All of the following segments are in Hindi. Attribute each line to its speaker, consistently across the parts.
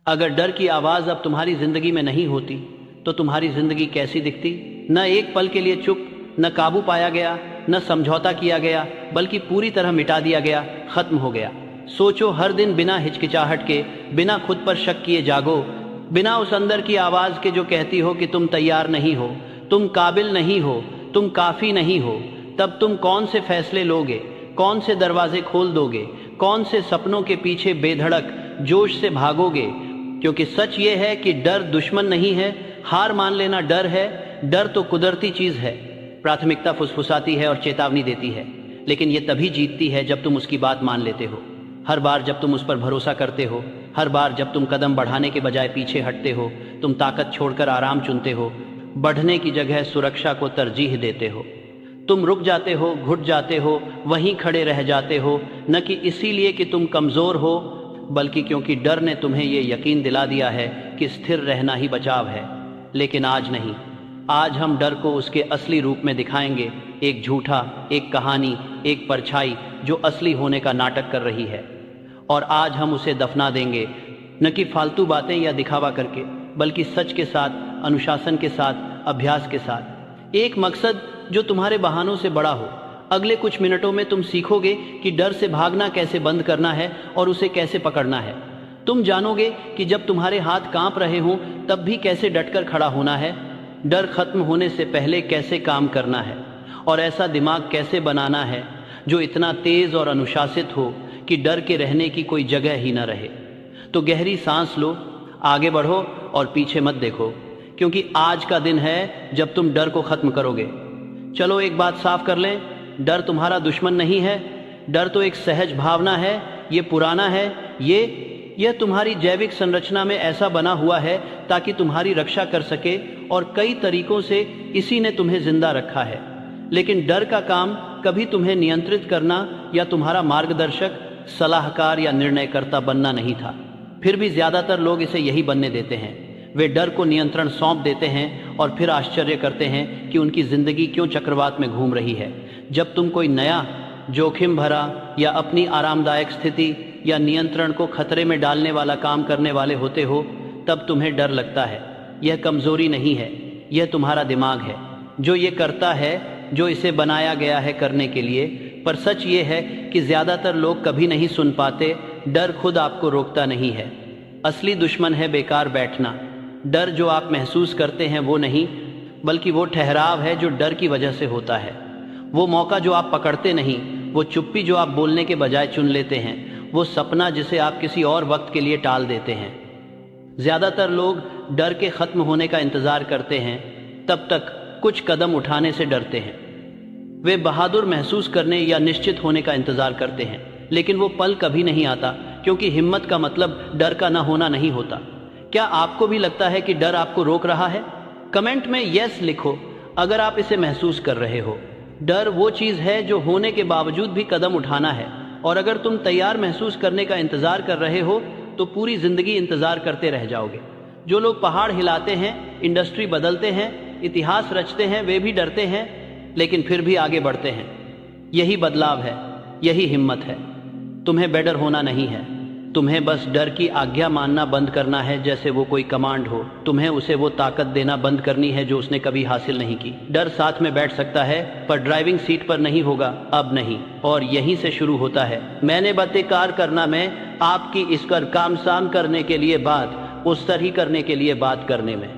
Speaker 1: अगर डर की आवाज अब तुम्हारी जिंदगी में नहीं होती तो तुम्हारी जिंदगी कैसी दिखती? न एक पल के लिए चुप, न काबू पाया गया, न समझौता किया गया, बल्कि पूरी तरह मिटा दिया गया, खत्म हो गया। सोचो, हर दिन बिना हिचकिचाहट के, बिना खुद पर शक किए जागो, बिना उस अंदर की आवाज के जो कहती हो कि तुम तैयार नहीं हो, तुम काबिल नहीं हो, तुम काफी नहीं हो। तब तुम कौन से फैसले लोगे, कौन से दरवाजे खोल दोगे, कौन से सपनों के पीछे बेधड़क जोश से भागोगे? क्योंकि सच ये है कि डर दुश्मन नहीं है, हार मान लेना डर है। डर तो कुदरती चीज है, प्राथमिकता फुसफुसाती है और चेतावनी देती है, लेकिन ये तभी जीतती है जब तुम उसकी बात मान लेते हो। हर बार जब तुम उस पर भरोसा करते हो, हर बार जब तुम कदम बढ़ाने के बजाय पीछे हटते हो, तुम ताकत छोड़कर आराम चुनते हो, बढ़ने की जगह सुरक्षा को तरजीह देते हो। तुम रुक जाते हो, घुट जाते हो, वहीं खड़े रह जाते हो, न कि इसीलिए कि तुम कमजोर हो, बल्कि क्योंकि डर ने तुम्हें ये यकीन दिला दिया है कि स्थिर रहना ही बचाव है। लेकिन आज नहीं, आज हम डर को उसके असली रूप में दिखाएंगे, एक झूठा, एक कहानी, एक परछाई जो असली होने का नाटक कर रही है। और आज हम उसे दफना देंगे, न कि फालतू बातें या दिखावा करके, बल्कि सच के साथ, अनुशासन के साथ, अभ्यास के साथ। एक मकसद जो तुम्हारे बहानों से बड़ा हो। अगले कुछ मिनटों में तुम सीखोगे कि डर से भागना कैसे बंद करना है और उसे कैसे पकड़ना है। तुम जानोगे कि जब तुम्हारे हाथ कांप रहे हों तब भी कैसे डटकर खड़ा होना है, डर खत्म होने से पहले कैसे काम करना है, और ऐसा दिमाग कैसे बनाना है जो इतना तेज और अनुशासित हो कि डर के रहने की कोई जगह ही न रहे। तो गहरी सांस लो, आगे बढ़ो और पीछे मत देखो, क्योंकि आज का दिन है जब तुम डर को खत्म करोगे। चलो एक बात साफ कर लें, डर तुम्हारा दुश्मन नहीं है। डर तो एक सहज भावना है, ये पुराना है, यह तुम्हारी जैविक संरचना में ऐसा बना हुआ है ताकि तुम्हारी रक्षा कर सके, और कई तरीकों से इसी ने तुम्हें जिंदा रखा है। लेकिन डर का काम कभी तुम्हें नियंत्रित करना या तुम्हारा मार्गदर्शक, सलाहकार या निर्णयकर्ता बनना नहीं था। फिर भी ज्यादातर लोग इसे यही बनने देते हैं। वे डर को नियंत्रण सौंप देते हैं और फिर आश्चर्य करते हैं कि उनकी जिंदगी क्यों चक्रवात में घूम रही है। जब तुम कोई नया, जोखिम भरा या अपनी आरामदायक स्थिति या नियंत्रण को खतरे में डालने वाला काम करने वाले होते हो, तब तुम्हें डर लगता है। यह कमजोरी नहीं है, यह तुम्हारा दिमाग है जो ये करता है, जो इसे बनाया गया है करने के लिए। पर सच ये है कि ज्यादातर लोग कभी नहीं सुन पाते, डर खुद आपको रोकता नहीं है। असली दुश्मन है बेकार बैठना। डर जो आप महसूस करते हैं वो नहीं, बल्कि वो ठहराव है जो डर की वजह से होता है। वो मौका जो आप पकड़ते नहीं, वो चुप्पी जो आप बोलने के बजाय चुन लेते हैं, वो सपना जिसे आप किसी और वक्त के लिए टाल देते हैं। ज्यादातर लोग डर के खत्म होने का इंतजार करते हैं, तब तक कुछ कदम उठाने से डरते हैं। वे बहादुर महसूस करने या निश्चित होने का इंतजार करते हैं, लेकिन वो पल कभी नहीं आता, क्योंकि हिम्मत का मतलब डर का ना होना नहीं होता। क्या आपको भी लगता है कि डर आपको रोक रहा है? कमेंट में यस लिखो अगर आप इसे महसूस कर रहे हो। डर वो चीज है जो होने के बावजूद भी कदम उठाना है, और अगर तुम तैयार महसूस करने का इंतजार कर रहे हो तो पूरी जिंदगी इंतजार करते रह जाओगे। जो लोग पहाड़ हिलाते हैं, इंडस्ट्री बदलते हैं, इतिहास रचते हैं, वे भी डरते हैं, लेकिन फिर भी आगे बढ़ते हैं। यही बदलाव है, यही हिम्मत है। तुम्हें बेडर होना नहीं है, तुम्हें बस डर की आज्ञा मानना बंद करना है, जैसे वो कोई कमांड हो। तुम्हें उसे वो ताकत देना बंद करनी है जो उसने कभी हासिल नहीं की। डर साथ में बैठ सकता है पर ड्राइविंग सीट पर नहीं होगा, अब नहीं। और यहीं से शुरू होता है मैंने बतेकार करना में, आपकी इस कर काम साम करने के लिए बात, उस तरह करने के लिए बात करने में।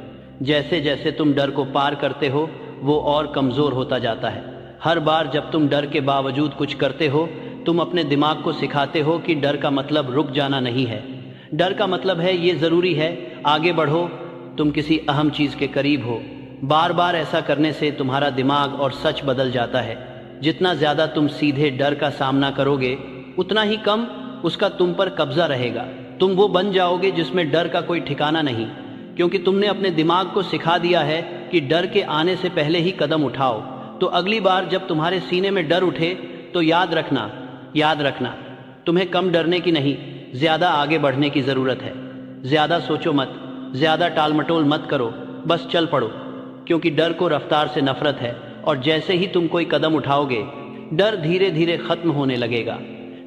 Speaker 1: जैसे जैसे तुम डर को पार करते हो वो और कमजोर होता जाता है। हर बार जब तुम डर के बावजूद कुछ करते हो, तुम अपने दिमाग को सिखाते हो कि डर का मतलब रुक जाना नहीं है। डर का मतलब है ये जरूरी है, आगे बढ़ो, तुम किसी अहम चीज के करीब हो। बार बार ऐसा करने से तुम्हारा दिमाग और सच बदल जाता है। जितना ज्यादा तुम सीधे डर का सामना करोगे, उतना ही कम उसका तुम पर कब्जा रहेगा। तुम वो बन जाओगे जिसमें डर का कोई ठिकाना नहीं, क्योंकि तुमने अपने दिमाग को सिखा दिया है कि डर के आने से पहले ही कदम उठाओ। तो अगली बार जब तुम्हारे सीने में डर उठे तो याद रखना, तुम्हें कम डरने की नहीं, ज्यादा आगे बढ़ने की जरूरत है। ज्यादा सोचो मत, ज्यादा टालमटोल मत करो, बस चल पड़ो, क्योंकि डर को रफ्तार से नफरत है, और जैसे ही तुम कोई कदम उठाओगे, डर धीरे धीरे खत्म होने लगेगा।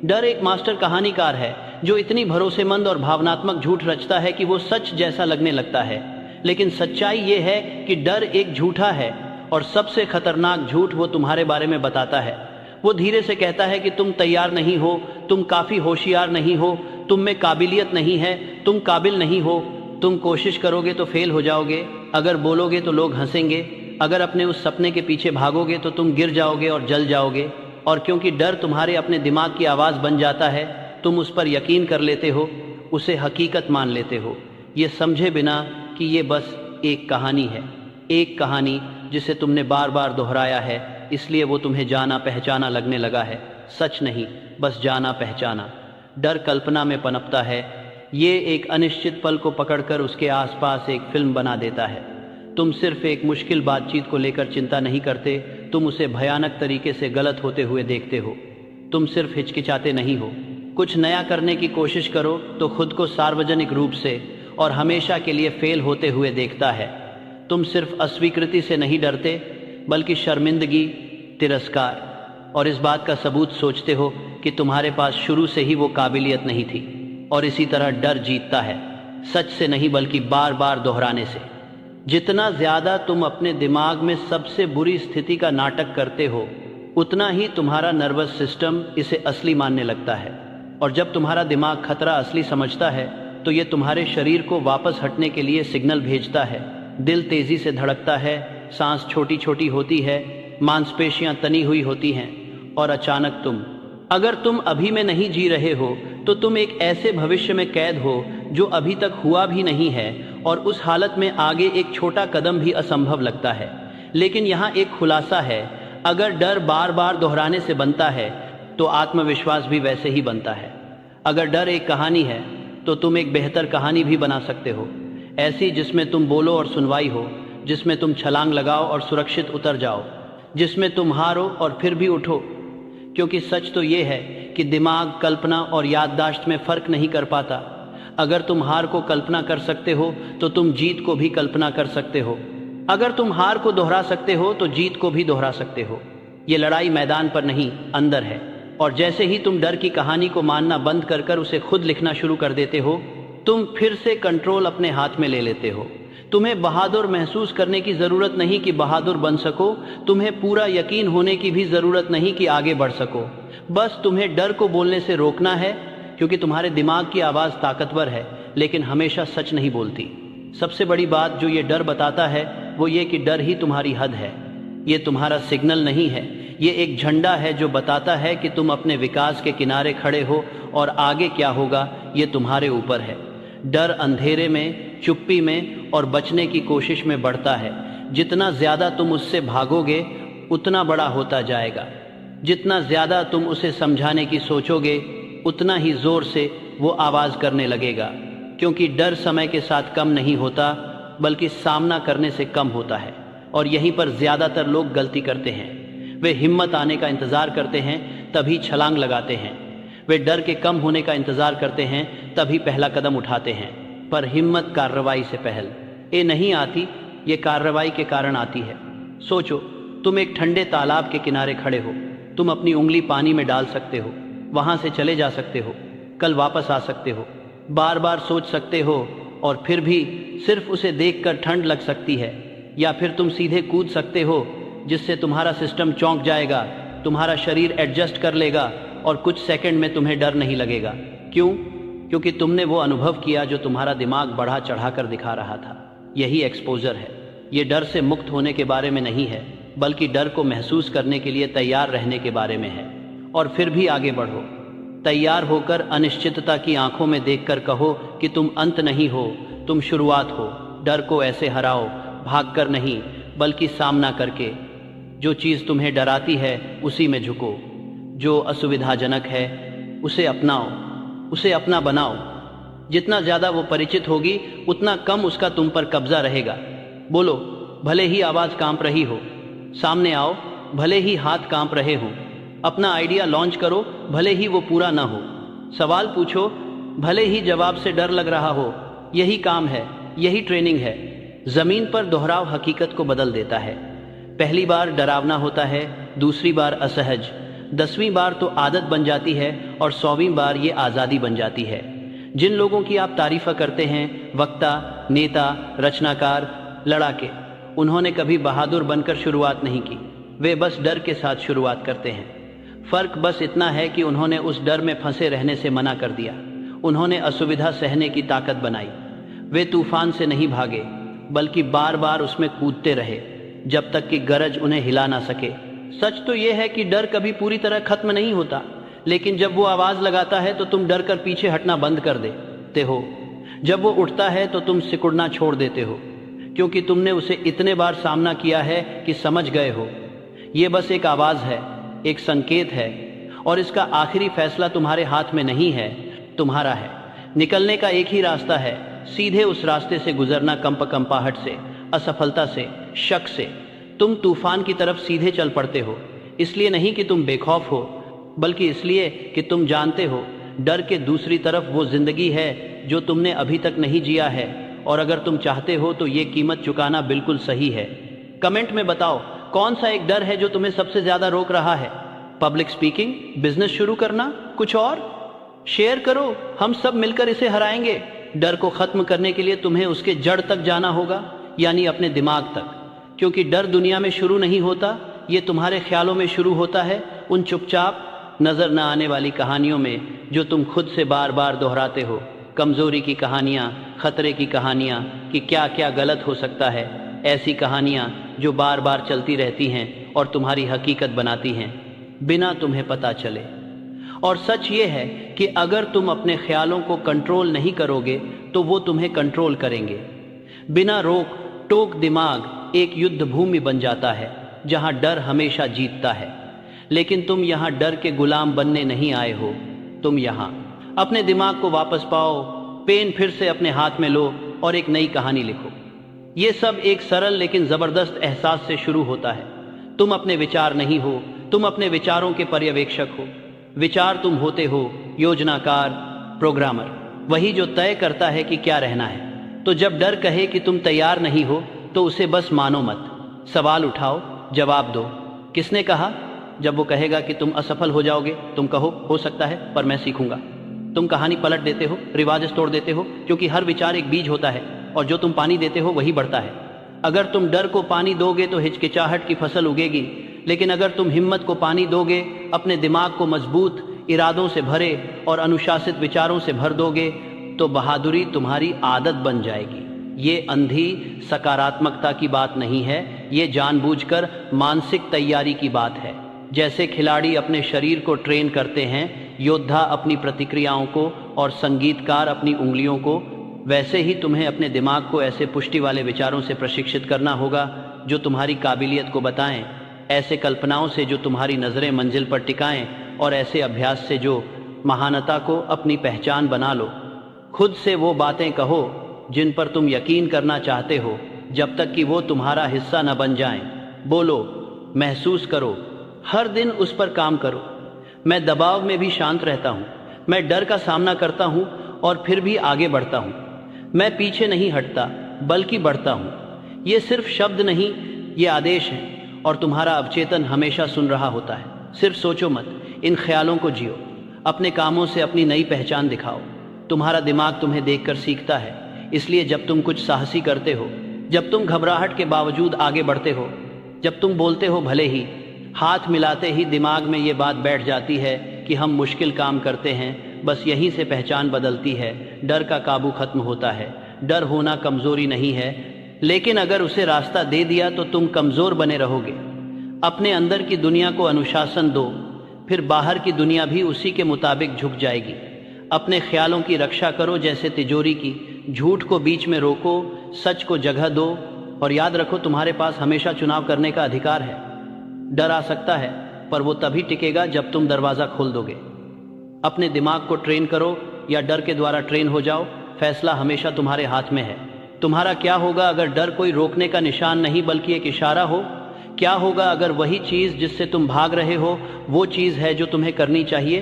Speaker 1: डर एक मास्टर कहानीकार है जो इतनी भरोसेमंद और भावनात्मक झूठ रचता है कि वो सच जैसा लगने लगता है। लेकिन सच्चाई ये है कि डर एक झूठा है, और सबसे खतरनाक झूठ वो तुम्हारे बारे में बताता है। वो धीरे से कहता है कि तुम तैयार नहीं हो, तुम काफी होशियार नहीं हो, तुम में काबिलियत नहीं है, तुम काबिल नहीं हो, तुम कोशिश करोगे तो फेल हो जाओगे, अगर बोलोगे तो लोग हंसेंगे, अगर अपने उस सपने के पीछे भागोगे तो तुम गिर जाओगे और जल जाओगे। और क्योंकि डर तुम्हारे अपने दिमाग की आवाज़ बन जाता है, तुम उस पर यकीन कर लेते हो, उसे हकीकत मान लेते हो, ये समझे बिना कि ये बस एक कहानी है, एक कहानी जिसे तुमने बार बार दोहराया है, इसलिए वो तुम्हें जाना पहचाना लगने लगा है। सच नहीं, बस जाना पहचाना। डर कल्पना में पनपता है, ये एक अनिश्चित पल को पकड़कर उसके आसपास एक फिल्म बना देता है। तुम सिर्फ एक मुश्किल बातचीत को लेकर चिंता नहीं करते, तुम उसे भयानक तरीके से गलत होते हुए देखते हो। तुम सिर्फ हिचकिचाते नहीं हो, कुछ नया करने की कोशिश करो तो खुद को सार्वजनिक रूप से और हमेशा के लिए फेल होते हुए देखता है। तुम सिर्फ अस्वीकृति से नहीं डरते, बल्कि शर्मिंदगी, तिरस्कार और इस बात का सबूत सोचते हो कि तुम्हारे पास शुरू से ही वो काबिलियत नहीं थी। और इसी तरह डर जीतता है, सच से नहीं बल्कि बार बार दोहराने से। जितना ज्यादा तुम अपने दिमाग में सबसे बुरी स्थिति का नाटक करते हो, उतना ही तुम्हारा नर्वस सिस्टम इसे असली मानने लगता है। और जब तुम्हारा दिमाग खतरा असली समझता है, तो ये तुम्हारे शरीर को वापस हटने के लिए सिग्नल भेजता है। दिल तेजी से धड़कता है, सांस छोटी छोटी होती है, मांसपेशियां तनी हुई होती हैं, और अचानक अगर तुम अभी में नहीं जी रहे हो, तो तुम एक ऐसे भविष्य में कैद हो जो अभी तक हुआ भी नहीं है, और उस हालत में आगे एक छोटा कदम भी असंभव लगता है। लेकिन यहाँ एक खुलासा है, अगर डर बार बार दोहराने से बनता है, तो आत्मविश्वास भी वैसे ही बनता है। अगर डर एक कहानी है, तो तुम एक बेहतर कहानी भी बना सकते हो, ऐसी जिसमें तुम बोलो और सुनवाई हो, जिसमें तुम छलांग लगाओ और सुरक्षित उतर जाओ, जिसमें तुम हारो और फिर भी उठो। क्योंकि सच तो ये है कि दिमाग कल्पना और याददाश्त में फर्क नहीं कर पाता। अगर तुम हार को कल्पना कर सकते हो, तो तुम जीत को भी कल्पना कर सकते हो। अगर तुम हार को दोहरा सकते हो, तो जीत को भी दोहरा सकते हो। ये लड़ाई मैदान पर नहीं, अंदर है। और जैसे ही तुम डर की कहानी को मानना बंद कर उसे खुद लिखना शुरू कर देते हो, तुम फिर से कंट्रोल अपने हाथ में ले लेते हो। तुम्हें बहादुर महसूस करने की जरूरत नहीं कि बहादुर बन सको, तुम्हें पूरा यकीन होने की भी जरूरत नहीं कि आगे बढ़ सको। बस तुम्हें डर को बोलने से रोकना है, क्योंकि तुम्हारे दिमाग की आवाज ताकतवर है, लेकिन हमेशा सच नहीं बोलती। सबसे बड़ी बात जो ये डर बताता है, वो ये कि डर ही तुम्हारी हद है। ये तुम्हारा सिग्नल नहीं है, ये एक झंडा है जो बताता है कि तुम अपने विकास के किनारे खड़े हो, और आगे क्या होगा ये तुम्हारे ऊपर है। डर अंधेरे में, चुप्पी में और बचने की कोशिश में बढ़ता है। जितना ज्यादा तुम उससे भागोगे, उतना बड़ा होता जाएगा। जितना ज्यादा तुम उसे समझाने की सोचोगे, उतना ही जोर से वो आवाज करने लगेगा। क्योंकि डर समय के साथ कम नहीं होता, बल्कि सामना करने से कम होता है। और यहीं पर ज्यादातर लोग गलती करते हैं। वे हिम्मत आने का इंतजार करते हैं, तभी छलांग लगाते हैं। वे डर के कम होने का इंतजार करते हैं, तभी पहला कदम उठाते हैं। पर हिम्मत कार्रवाई से पहल ये नहीं आती, ये कार्रवाई के कारण आती है। सोचो, तुम एक ठंडे तालाब के किनारे खड़े हो। तुम अपनी उंगली पानी में डाल सकते हो, वहां से चले जा सकते हो, कल वापस आ सकते हो, बार बार सोच सकते हो, और फिर भी सिर्फ उसे देखकर ठंड लग सकती है। या फिर तुम सीधे कूद सकते हो, जिससे तुम्हारा सिस्टम चौंक जाएगा, तुम्हारा शरीर एडजस्ट कर लेगा, और कुछ सेकंड में तुम्हें डर नहीं लगेगा। क्यों? क्योंकि तुमने वो अनुभव किया जो तुम्हारा दिमाग बढ़ा चढ़ा कर दिखा रहा था। यही एक्सपोजर है। ये डर से मुक्त होने के बारे में नहीं है, बल्कि डर को महसूस करने के लिए तैयार रहने के बारे में है। और फिर भी आगे बढ़ो, तैयार होकर अनिश्चितता की आंखों में देखकर कहो कि तुम अंत नहीं हो, तुम शुरुआत हो। डर को ऐसे हराओ, भागकर नहीं, बल्कि सामना करके। जो चीज़ तुम्हें डराती है, उसी में झुको। जो असुविधाजनक है, उसे अपनाओ, उसे अपना बनाओ। जितना ज़्यादा वो परिचित होगी, उतना कम उसका तुम पर कब्जा रहेगा। बोलो, भले ही आवाज़ कांप रही हो। सामने आओ, भले ही हाथ कांप रहे हों। अपना आइडिया लॉन्च करो, भले ही वो पूरा ना हो। सवाल पूछो, भले ही जवाब से डर लग रहा हो। यही काम है, यही ट्रेनिंग है। जमीन पर दोहराव हकीकत को बदल देता है। पहली बार डरावना होता है, दूसरी बार असहज, 10वीं बार तो आदत बन जाती है, और 100वीं बार ये आज़ादी बन जाती है। जिन लोगों की आप तारीफ़ करते हैं, वक्ता, नेता, रचनाकार, लड़ाके, उन्होंने कभी बहादुर बनकर शुरुआत नहीं की। वे बस डर के साथ शुरुआत करते हैं। फ़र्क बस इतना है कि उन्होंने उस डर में फंसे रहने से मना कर दिया। उन्होंने असुविधा सहने की ताकत बनाई। वे तूफान से नहीं भागे, बल्कि बार बार उसमें कूदते रहे जब तक कि गरज उन्हें हिला ना सके। सच तो यह है कि डर कभी पूरी तरह खत्म नहीं होता, लेकिन जब वो आवाज लगाता है तो तुम डर कर पीछे हटना बंद कर देते हो। जब वो उठता है तो तुम सिकुड़ना छोड़ देते हो, क्योंकि तुमने उसे इतने बार सामना किया है कि समझ गए हो ये बस एक आवाज है, एक संकेत है, और इसका आखिरी फैसला तुम्हारे हाथ में नहीं है, तुम्हारा है। निकलने का एक ही रास्ता है, सीधे उस रास्ते से गुजरना, कंपाहट से, असफलता से, शक से। तुम तूफान की तरफ सीधे चल पड़ते हो, इसलिए नहीं कि तुम बेखौफ हो, बल्कि इसलिए कि तुम जानते हो डर के दूसरी तरफ वो जिंदगी है जो तुमने अभी तक नहीं जिया है, और अगर तुम चाहते हो तो ये कीमत चुकाना बिल्कुल सही है। कमेंट में बताओ कौन सा एक डर है जो तुम्हें सबसे ज्यादा रोक रहा है। पब्लिक स्पीकिंग, बिजनेस शुरू करना, कुछ और? शेयर करो, हम सब मिलकर इसे हराएंगे। डर को खत्म करने के लिए तुम्हें उसके जड़ तक जाना होगा, यानी अपने दिमाग तक, क्योंकि डर दुनिया में शुरू नहीं होता, ये तुम्हारे ख्यालों में शुरू होता है, उन चुपचाप नजर न आने वाली कहानियों में जो तुम खुद से बार बार दोहराते हो। कमजोरी की कहानियां, खतरे की कहानियां कि क्या क्या गलत हो सकता है, ऐसी कहानियां जो बार बार चलती रहती हैं और तुम्हारी हकीकत बनाती हैं बिना तुम्हें पता चले। और सच ये है कि अगर तुम अपने ख्यालों को कंट्रोल नहीं करोगे तो वो तुम्हें कंट्रोल करेंगे। बिना रोक टोक दिमाग एक युद्ध भूमि बन जाता है जहां डर हमेशा जीतता है। लेकिन तुम यहां डर के गुलाम बनने नहीं आए हो, तुम यहां अपने दिमाग को वापस पाओ, पेन फिर से अपने हाथ में लो और एक नई कहानी लिखो। ये सब एक सरल लेकिन जबरदस्त एहसास से शुरू होता है। तुम अपने विचार नहीं हो, तुम अपने विचारों के पर्यवेक्षक हो। विचार तुम होते हो, योजनाकार, प्रोग्रामर, वही जो तय करता है कि क्या रहना है। तो जब डर कहे कि तुम तैयार नहीं हो तो उसे बस मानो मत। सवाल उठाओ, जवाब दो। किसने कहा? जब वो कहेगा कि तुम असफल हो जाओगे, तुम कहो हो सकता है पर मैं सीखूंगा। तुम कहानी पलट देते हो, रिवाज तोड़ देते हो, क्योंकि हर विचार एक बीज होता है और जो तुम पानी देते हो वही बढ़ता है। अगर तुम डर को पानी दोगे तो हिचकिचाहट की फसल उगेगी, लेकिन अगर तुम हिम्मत को पानी दोगे, अपने दिमाग को मजबूत इरादों से भरे और अनुशासित विचारों से भर दोगे, तो बहादुरी तुम्हारी आदत बन जाएगी। ये अंधी सकारात्मकता की बात नहीं है, ये जानबूझकर मानसिक तैयारी की बात है। जैसे खिलाड़ी अपने शरीर को ट्रेन करते हैं, योद्धा अपनी प्रतिक्रियाओं को और संगीतकार अपनी उंगलियों को, वैसे ही तुम्हें अपने दिमाग को ऐसे पुष्टि वाले विचारों से प्रशिक्षित करना होगा जो तुम्हारी काबिलियत को बताएं, ऐसे कल्पनाओं से जो तुम्हारी नज़रें मंजिल पर टिकाएं, और ऐसे अभ्यास से जो महानता को अपनी पहचान बना लो। खुद से वो बातें कहो जिन पर तुम यकीन करना चाहते हो, जब तक कि वो तुम्हारा हिस्सा न बन जाएं। बोलो, महसूस करो, हर दिन उस पर काम करो। मैं दबाव में भी शांत रहता हूँ, मैं डर का सामना करता हूँ और फिर भी आगे बढ़ता हूँ। मैं पीछे नहीं हटता बल्कि बढ़ता हूँ। ये सिर्फ शब्द नहीं, ये आदेश है, और तुम्हारा अवचेतन हमेशा सुन रहा होता है। सिर्फ सोचो मत, इन ख्यालों को जियो। अपने कामों से अपनी नई पहचान दिखाओ। तुम्हारा दिमाग तुम्हें देखकर सीखता है, इसलिए जब तुम कुछ साहसी करते हो, जब तुम घबराहट के बावजूद आगे बढ़ते हो, जब तुम बोलते हो भले ही, हाथ मिलाते ही दिमाग में ये बात बैठ जाती है कि हम मुश्किल काम करते हैं, बस यहीं से पहचान बदलती है। डर का काबू खत्म होता है। डर होना कमजोरी नहीं है, लेकिन अगर उसे रास्ता दे दिया तो तुम कमजोर बने रहोगे। अपने अंदर की दुनिया को अनुशासन दो, फिर बाहर की दुनिया भी उसी के मुताबिक झुक जाएगी। अपने ख्यालों की रक्षा करो जैसे तिजोरी की। झूठ को बीच में रोको, सच को जगह दो, और याद रखो तुम्हारे पास हमेशा चुनाव करने का अधिकार है। डर आ सकता है, पर वो तभी टिकेगा जब तुम दरवाज़ा खोल दोगे। अपने दिमाग को ट्रेन करो या डर के द्वारा ट्रेन हो जाओ, फैसला हमेशा तुम्हारे हाथ में है। तुम्हारा क्या होगा अगर डर कोई रोकने का निशान नहीं बल्कि एक इशारा हो? क्या होगा अगर वही चीज़ जिससे तुम भाग रहे हो वो चीज़ है जो तुम्हें करनी चाहिए?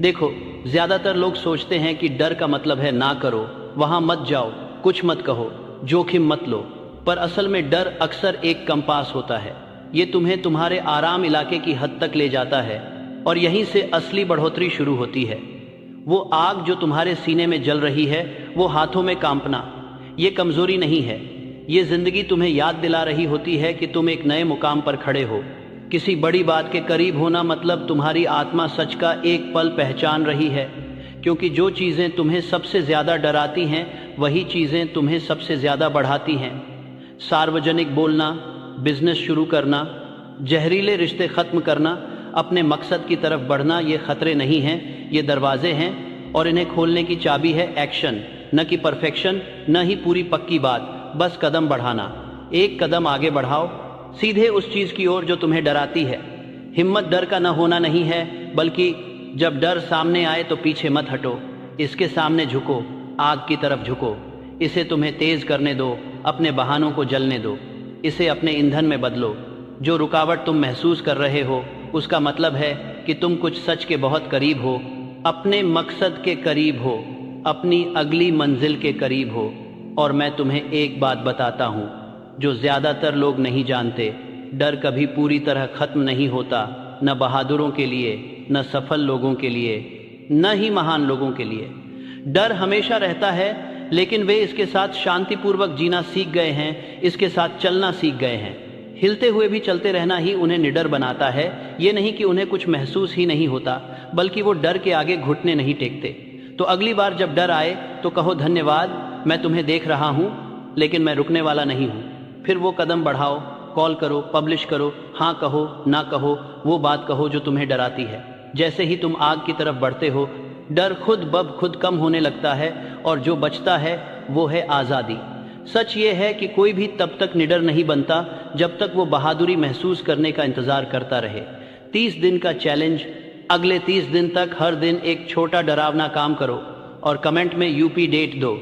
Speaker 1: देखो, ज़्यादातर लोग सोचते हैं कि डर का मतलब है ना करो, वहाँ मत जाओ, कुछ मत कहो, जोखिम मत लो। पर असल में डर अक्सर एक कंपास होता है। ये तुम्हें तुम्हारे आराम इलाके की हद तक ले जाता है, और यहीं से असली बढ़ोतरी शुरू होती है। वो आग जो तुम्हारे सीने में जल रही है, वो हाथों में कांपना, ये कमजोरी नहीं है। ये जिंदगी तुम्हें याद दिला रही होती है कि तुम एक नए मुकाम पर खड़े हो। किसी बड़ी बात के करीब होना मतलब तुम्हारी आत्मा सच का एक पल पहचान रही है, क्योंकि जो चीजें तुम्हें सबसे ज्यादा डराती हैं वही चीजें तुम्हें सबसे ज्यादा बढ़ाती हैं। सार्वजनिक बोलना, बिजनेस शुरू करना, जहरीले रिश्ते खत्म करना, अपने मकसद की तरफ बढ़ना, ये खतरे नहीं हैं, ये दरवाजे हैं और इन्हें खोलने की चाबी है एक्शन। न कि परफेक्शन, न ही पूरी पक्की बात, बस कदम बढ़ाना। एक कदम आगे बढ़ाओ, सीधे उस चीज की ओर जो तुम्हें डराती है। हिम्मत डर का न होना नहीं है, बल्कि जब डर सामने आए तो पीछे मत हटो, इसके सामने झुको, आग की तरफ झुको। इसे तुम्हें तेज करने दो, अपने बहानों को जलने दो, इसे अपने ईंधन में बदलो। जो रुकावट तुम महसूस कर रहे हो उसका मतलब है कि तुम कुछ सच के बहुत करीब हो, अपने मकसद के करीब हो, अपनी अगली मंजिल के करीब हो। और मैं तुम्हें एक बात बताता हूँ जो ज्यादातर लोग नहीं जानते, डर कभी पूरी तरह खत्म नहीं होता, न बहादुरों के लिए, न सफल लोगों के लिए, न ही महान लोगों के लिए। डर हमेशा रहता है, लेकिन वे इसके साथ शांतिपूर्वक जीना सीख गए हैं, इसके साथ चलना सीख गए हैं। हिलते हुए भी चलते रहना ही उन्हें निडर बनाता है। ये नहीं कि उन्हें कुछ महसूस ही नहीं होता, बल्कि वो डर के आगे घुटने नहीं टेकते। तो अगली बार जब डर आए तो कहो धन्यवाद, मैं तुम्हें देख रहा हूँ, लेकिन मैं रुकने वाला नहीं हूँ। फिर वो कदम बढ़ाओ, कॉल करो, पब्लिश करो, हाँ कहो ना कहो, वो बात कहो जो तुम्हें डराती है। जैसे ही तुम आग की तरफ बढ़ते हो, डर खुद ब खुद कम होने लगता है और जो बचता है वो है आज़ादी। सच ये है कि कोई भी तब तक निडर नहीं बनता जब तक वो बहादुरी महसूस करने का इंतजार करता रहे। 30 दिन का चैलेंज, अगले 30 दिन तक हर दिन एक छोटा डरावना काम करो और कमेंट में यूपी डेट दो,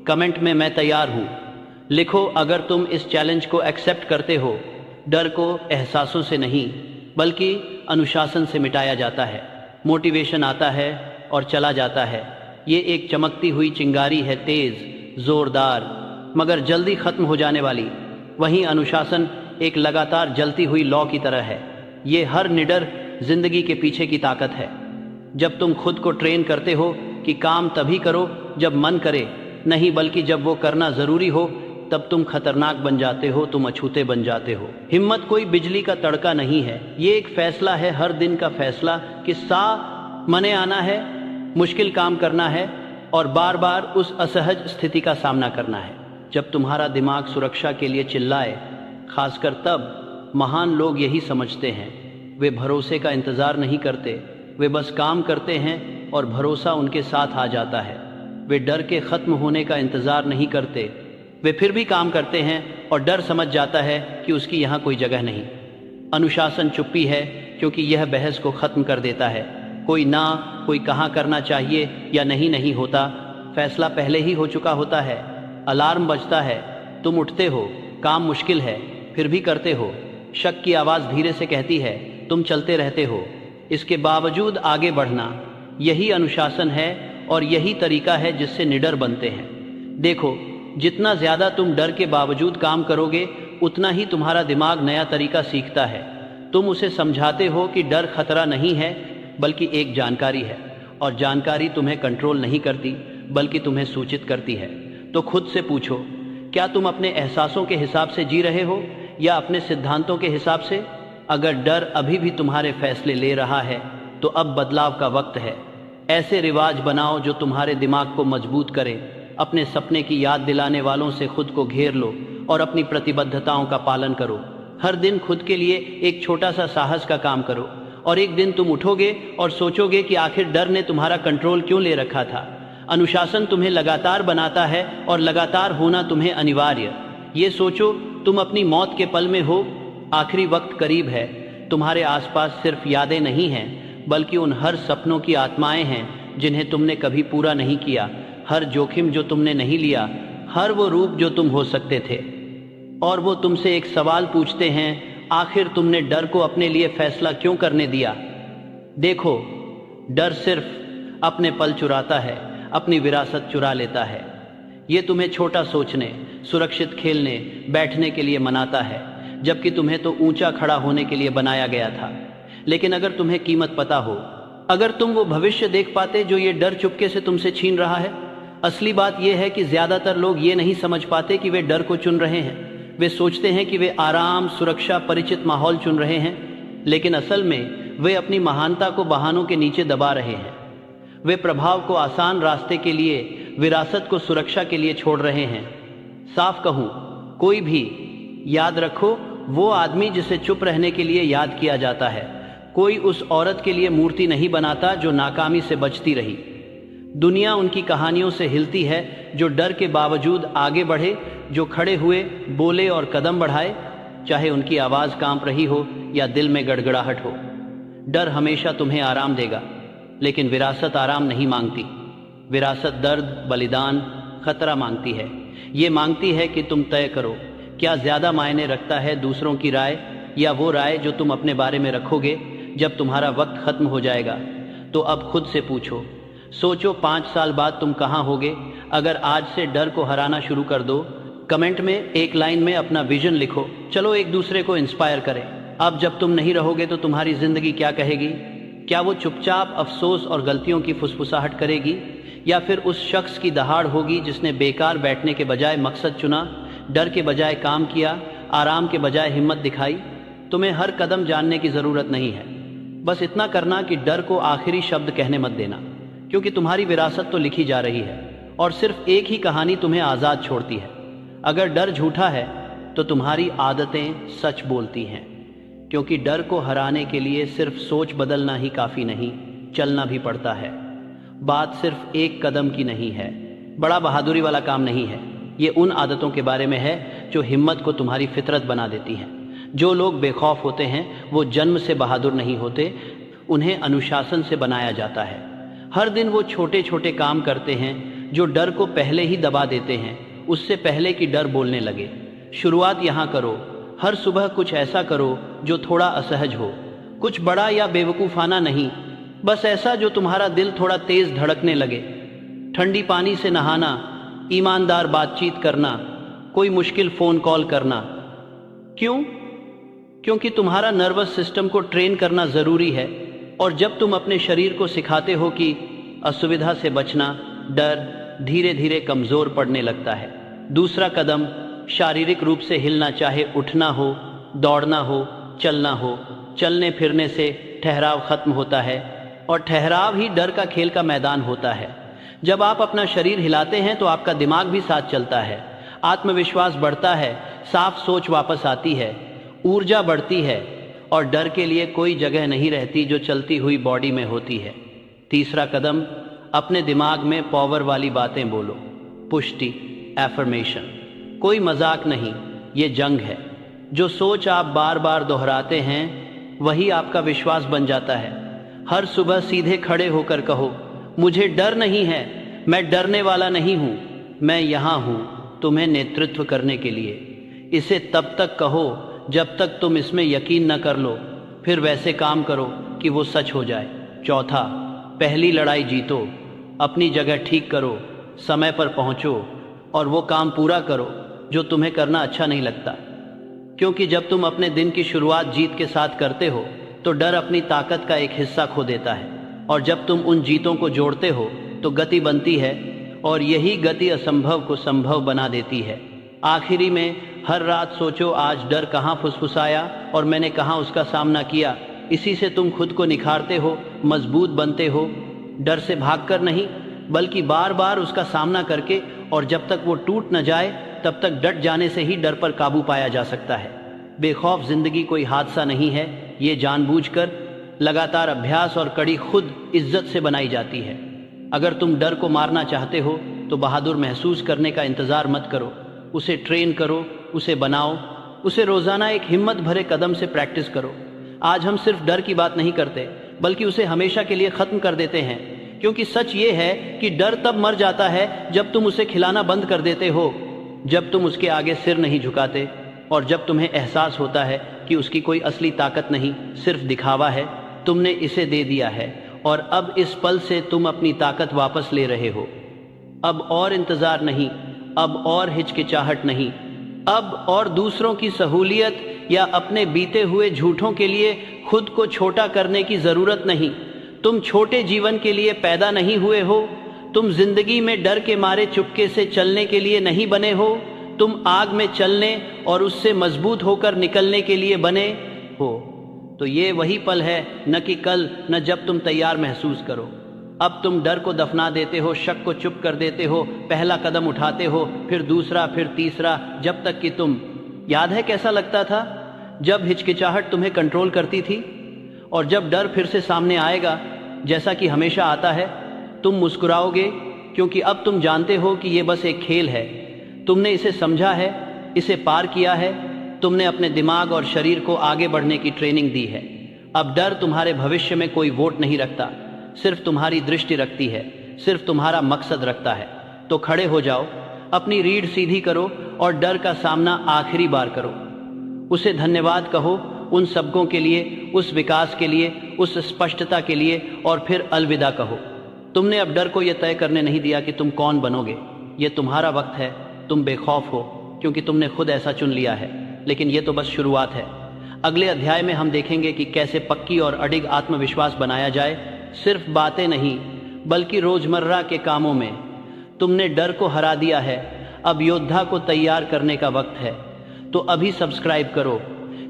Speaker 1: कमेंट में मैं तैयार हूँ लिखो। अगर तुम इस चैलेंज को एक्सेप्ट करते हो, डर को एहसासों से नहीं बल्कि अनुशासन से मिटाया जाता है। मोटिवेशन आता है और चला जाता है। ये एक चमकती हुई चिंगारी है, तेज, जोरदार, मगर जल्दी खत्म हो जाने वाली। वहीं अनुशासन एक लगातार जलती हुई लौ की तरह है। ये हर निडर जिंदगी के पीछे की ताकत है। जब तुम खुद को ट्रेन करते हो कि काम तभी करो जब मन करे, नहीं बल्कि जब वो करना जरूरी हो, तब तुम खतरनाक बन जाते हो, तुम अछूते बन जाते हो। हिम्मत कोई बिजली का तड़का नहीं है, ये एक फैसला है, हर दिन का फैसला कि मने आना है, मुश्किल काम करना है और बार बार उस असहज स्थिति का सामना करना है। जब तुम्हारा दिमाग सुरक्षा के लिए चिल्लाए, खासकर तब महान लोग यही समझते हैं। वे भरोसे का इंतजार नहीं करते, वे बस काम करते हैं और भरोसा उनके साथ आ जाता है। वे डर के खत्म होने का इंतजार नहीं करते, वे फिर भी काम करते हैं और डर समझ जाता है कि उसकी यहाँ कोई जगह नहीं। अनुशासन चुप्पी है, क्योंकि यह बहस को खत्म कर देता है। कोई कोई कहाँ करना चाहिए या नहीं होता, फैसला पहले ही हो चुका होता है। अलार्म बजता है, तुम उठते हो, काम मुश्किल है फिर भी करते हो। शक की आवाज़ धीरे से कहती है, तुम चलते रहते हो, इसके बावजूद आगे बढ़ना। यही अनुशासन है और यही तरीका है जिससे निडर बनते हैं। देखो, जितना ज़्यादा तुम डर के बावजूद काम करोगे, उतना ही तुम्हारा दिमाग नया तरीका सीखता है। तुम उसे समझाते हो कि डर खतरा नहीं है बल्कि एक जानकारी है, और जानकारी तुम्हें कंट्रोल नहीं करती बल्कि तुम्हें सूचित करती है। तो खुद से पूछो, क्या तुम अपने एहसासों के हिसाब से जी रहे हो या अपने सिद्धांतों के हिसाब से? अगर डर अभी भी तुम्हारे फैसले ले रहा है तो अब बदलाव का वक्त है। ऐसे रिवाज बनाओ जो तुम्हारे दिमाग को मजबूत करें। अपने सपने की याद दिलाने वालों से खुद को घेर लो और अपनी प्रतिबद्धताओं का पालन करो। हर दिन खुद के लिए एक छोटा सा साहस का काम करो और एक दिन तुम उठोगे और सोचोगे कि आखिर डर ने तुम्हारा कंट्रोल क्यों ले रखा था। अनुशासन तुम्हें लगातार बनाता है और लगातार होना तुम्हें अनिवार्य। ये सोचो, तुम अपनी मौत के पल में हो, आखिरी वक्त करीब है। तुम्हारे आसपास सिर्फ यादें नहीं हैं बल्कि उन हर सपनों की आत्माएं हैं जिन्हें तुमने कभी पूरा नहीं किया, हर जोखिम जो तुमने नहीं लिया, हर वो रूप जो तुम हो सकते थे। और वो तुमसे एक सवाल पूछते हैं, आखिर तुमने डर को अपने लिए फैसला क्यों करने दिया? देखो, डर सिर्फ अपने पल चुराता है, अपनी विरासत चुरा लेता है। ये तुम्हें छोटा सोचने, सुरक्षित खेलने, बैठने के लिए मनाता है, जबकि तुम्हें तो ऊंचा खड़ा होने के लिए बनाया गया था। लेकिन अगर तुम्हें कीमत पता हो, अगर तुम वो भविष्य देख पाते जो ये डर चुपके से तुमसे छीन रहा है। असली बात यह है कि ज्यादातर लोग ये नहीं समझ पाते कि वे डर को चुन रहे हैं। वे सोचते हैं कि वे आराम, सुरक्षा, परिचित माहौल चुन रहे हैं, लेकिन असल में वे अपनी महानता को बहानों के नीचे दबा रहे हैं। वे प्रभाव को आसान रास्ते के लिए, विरासत को सुरक्षा के लिए छोड़ रहे हैं। साफ कहूं, कोई भी, याद रखो, वो आदमी जिसे चुप रहने के लिए याद किया जाता है, कोई उस औरत के लिए मूर्ति नहीं बनाता जो नाकामी से बचती रही। दुनिया उनकी कहानियों से हिलती है जो डर के बावजूद आगे बढ़े, जो खड़े हुए, बोले और कदम बढ़ाए, चाहे उनकी आवाज कांप रही हो या दिल में गड़गड़ाहट हो। डर हमेशा तुम्हें आराम देगा, लेकिन विरासत आराम नहीं मांगती। विरासत दर्द, बलिदान, खतरा मांगती है। ये मांगती है कि तुम तय करो, क्या ज्यादा मायने रखता है दूसरों की राय या वो राय जो तुम अपने बारे में रखोगे जब तुम्हारा वक्त खत्म हो जाएगा। तो अब खुद से पूछो, सोचो 5 साल बाद तुम कहाँ होगे अगर आज से डर को हराना शुरू कर दो। कमेंट में एक लाइन में अपना विजन लिखो। चलो एक दूसरे को इंस्पायर करें। अब जब तुम नहीं रहोगे तो तुम्हारी जिंदगी क्या कहेगी? क्या वो चुपचाप अफसोस और गलतियों की फुसफुसाहट करेगी, या फिर उस शख्स की दहाड़ होगी जिसने बेकार बैठने के बजाय मकसद चुना, डर के बजाय काम किया, आराम के बजाय हिम्मत दिखाई? तुम्हें हर कदम जानने की जरूरत नहीं है, बस इतना करना कि डर को आखिरी शब्द कहने मत देना, क्योंकि तुम्हारी विरासत तो लिखी जा रही है और सिर्फ एक ही कहानी तुम्हें आजाद छोड़ती है। अगर डर झूठा है तो तुम्हारी आदतें सच बोलती हैं, क्योंकि डर को हराने के लिए सिर्फ सोच बदलना ही काफी नहीं, चलना भी पड़ता है। बात सिर्फ एक कदम की नहीं है, बड़ा बहादुरी वाला काम नहीं है। ये उन आदतों के बारे में है जो हिम्मत को तुम्हारी फितरत बना देती हैं। जो लोग बेखौफ होते हैं वो जन्म से बहादुर नहीं होते, उन्हें अनुशासन से बनाया जाता है। हर दिन वो छोटे छोटे काम करते हैं जो डर को पहले ही दबा देते हैं, उससे पहले कि डर बोलने लगे। शुरुआत यहाँ करो। हर सुबह कुछ ऐसा करो जो थोड़ा असहज हो, कुछ बड़ा या बेवकूफ़ाना नहीं, बस ऐसा जो तुम्हारा दिल थोड़ा तेज धड़कने लगे। ठंडी पानी से नहाना, ईमानदार बातचीत करना, कोई मुश्किल फ़ोन कॉल करना। क्यों? क्योंकि तुम्हारा नर्वस सिस्टम को ट्रेन करना ज़रूरी है, और जब तुम अपने शरीर को सिखाते हो कि असुविधा से बचना, डर धीरे धीरे कमज़ोर पड़ने लगता है। दूसरा कदम, शारीरिक रूप से हिलना, चाहे उठना हो, दौड़ना हो, चलना हो। चलने फिरने से ठहराव खत्म होता है, और ठहराव ही डर का खेल का मैदान होता है। जब आप अपना शरीर हिलाते हैं तो आपका दिमाग भी साथ चलता है, आत्मविश्वास बढ़ता है, साफ सोच वापस आती है, ऊर्जा बढ़ती है, और डर के लिए कोई जगह नहीं रहती जो चलती हुई बॉडी में होती है। तीसरा कदम, अपने दिमाग में पावर वाली बातें बोलो। पुष्टि, एफर्मेशन। कोई मजाक नहीं, ये जंग है। जो सोच आप बार बार दोहराते हैं वही आपका विश्वास बन जाता है। हर सुबह सीधे खड़े होकर कहो, मुझे डर नहीं है, मैं डरने वाला नहीं हूँ, मैं यहाँ हूँ तुम्हें नेतृत्व करने के लिए। इसे तब तक कहो जब तक तुम इसमें यकीन न कर लो, फिर वैसे काम करो कि वो सच हो जाए। चौथा, पहली लड़ाई जीतो। अपनी जगह ठीक करो, समय पर पहुँचो, और वो काम पूरा करो जो तुम्हें करना अच्छा नहीं लगता। क्योंकि जब तुम अपने दिन की शुरुआत जीत के साथ करते हो तो डर अपनी ताकत का एक हिस्सा खो देता है, और जब तुम उन जीतों को जोड़ते हो तो गति बनती है, और यही गति असंभव को संभव बना देती है। आखिरी में हर रात सोचो, आज डर कहाँ फुसफुसाया और मैंने कहाँ उसका सामना किया। इसी से तुम खुद को निखारते हो, मजबूत बनते हो। डर से भागकर नहीं, बल्कि बार बार उसका सामना करके, और जब तक वो टूट न जाए तब तक डट जाने से ही डर पर काबू पाया जा सकता है। बेखौफ जिंदगी कोई हादसा नहीं है, ये जानबूझकर लगातार अभ्यास और कड़ी खुद इज्जत से बनाई जाती है। अगर तुम डर को मारना चाहते हो तो बहादुर महसूस करने का इंतजार मत करो, उसे ट्रेन करो, उसे बनाओ, उसे रोजाना एक हिम्मत भरे कदम से प्रैक्टिस करो। आज हम सिर्फ डर की बात नहीं करते, बल्कि उसे हमेशा के लिए खत्म कर देते हैं, क्योंकि सच ये है कि डर तब मर जाता है जब तुम उसे खिलाना बंद कर देते हो, जब तुम उसके आगे सिर नहीं झुकाते, और जब तुम्हें एहसास होता है कि उसकी कोई असली ताकत नहीं, सिर्फ दिखावा है। तुमने इसे दे दिया है, और अब इस पल से तुम अपनी ताकत वापस ले रहे हो। अब और इंतजार नहीं, अब और हिचकिचाहट नहीं, अब और दूसरों की सहूलियत या अपने बीते हुए झूठों के लिए खुद को छोटा करने की जरूरत नहीं। तुम छोटे जीवन के लिए पैदा नहीं हुए हो। तुम जिंदगी में डर के मारे चुपके से चलने के लिए नहीं बने हो। तुम आग में चलने और उससे मजबूत होकर निकलने के लिए बने हो। तो ये वही पल है, न कि कल, न जब तुम तैयार महसूस करो। अब तुम डर को दफना देते हो, शक को चुप कर देते हो, पहला कदम उठाते हो, फिर दूसरा, फिर तीसरा, जब तक कि तुम, याद है कैसा लगता था जब हिचकिचाहट तुम्हें कंट्रोल करती थी? और जब डर फिर से सामने आएगा, जैसा कि हमेशा आता है, तुम मुस्कुराओगे, क्योंकि अब तुम जानते हो कि ये बस एक खेल है। तुमने इसे समझा है, इसे पार किया है। तुमने अपने दिमाग और शरीर को आगे बढ़ने की ट्रेनिंग दी है। अब डर तुम्हारे भविष्य में कोई वोट नहीं रखता, सिर्फ तुम्हारी दृष्टि रखती है, सिर्फ तुम्हारा मकसद रखता है। तो खड़े हो जाओ, अपनी रीढ़ सीधी करो और डर का सामना आखिरी बार करो। उसे धन्यवाद कहो उन सबकों के लिए, उस विकास के लिए, उस स्पष्टता के लिए, और फिर अलविदा कहो। तुमने अब डर को यह तय करने नहीं दिया कि तुम कौन बनोगे। यह तुम्हारा वक्त है, तुम बेखौफ हो क्योंकि तुमने खुद ऐसा चुन लिया है। लेकिन यह तो बस शुरुआत है। अगले अध्याय में हम देखेंगे कि कैसे पक्की और अडिग आत्मविश्वास बनाया जाए, सिर्फ बातें नहीं बल्कि रोजमर्रा के कामों में। तुमने डर को हरा दिया है, अब योद्धा को तैयार करने का वक्त है। तो अभी सब्सक्राइब करो,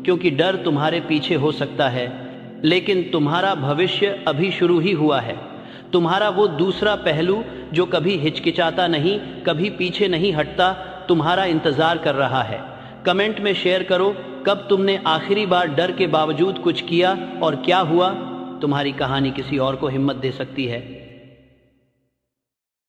Speaker 1: क्योंकि डर तुम्हारे पीछे हो सकता है, लेकिन तुम्हारा भविष्य अभी शुरू ही हुआ है। तुम्हारा वो दूसरा पहलू जो कभी हिचकिचाता नहीं, कभी पीछे नहीं हटता, तुम्हारा इंतजार कर रहा है। कमेंट में शेयर करो कब तुमने आखिरी बार डर के बावजूद कुछ किया और क्या हुआ। तुम्हारी कहानी किसी और को हिम्मत दे सकती है।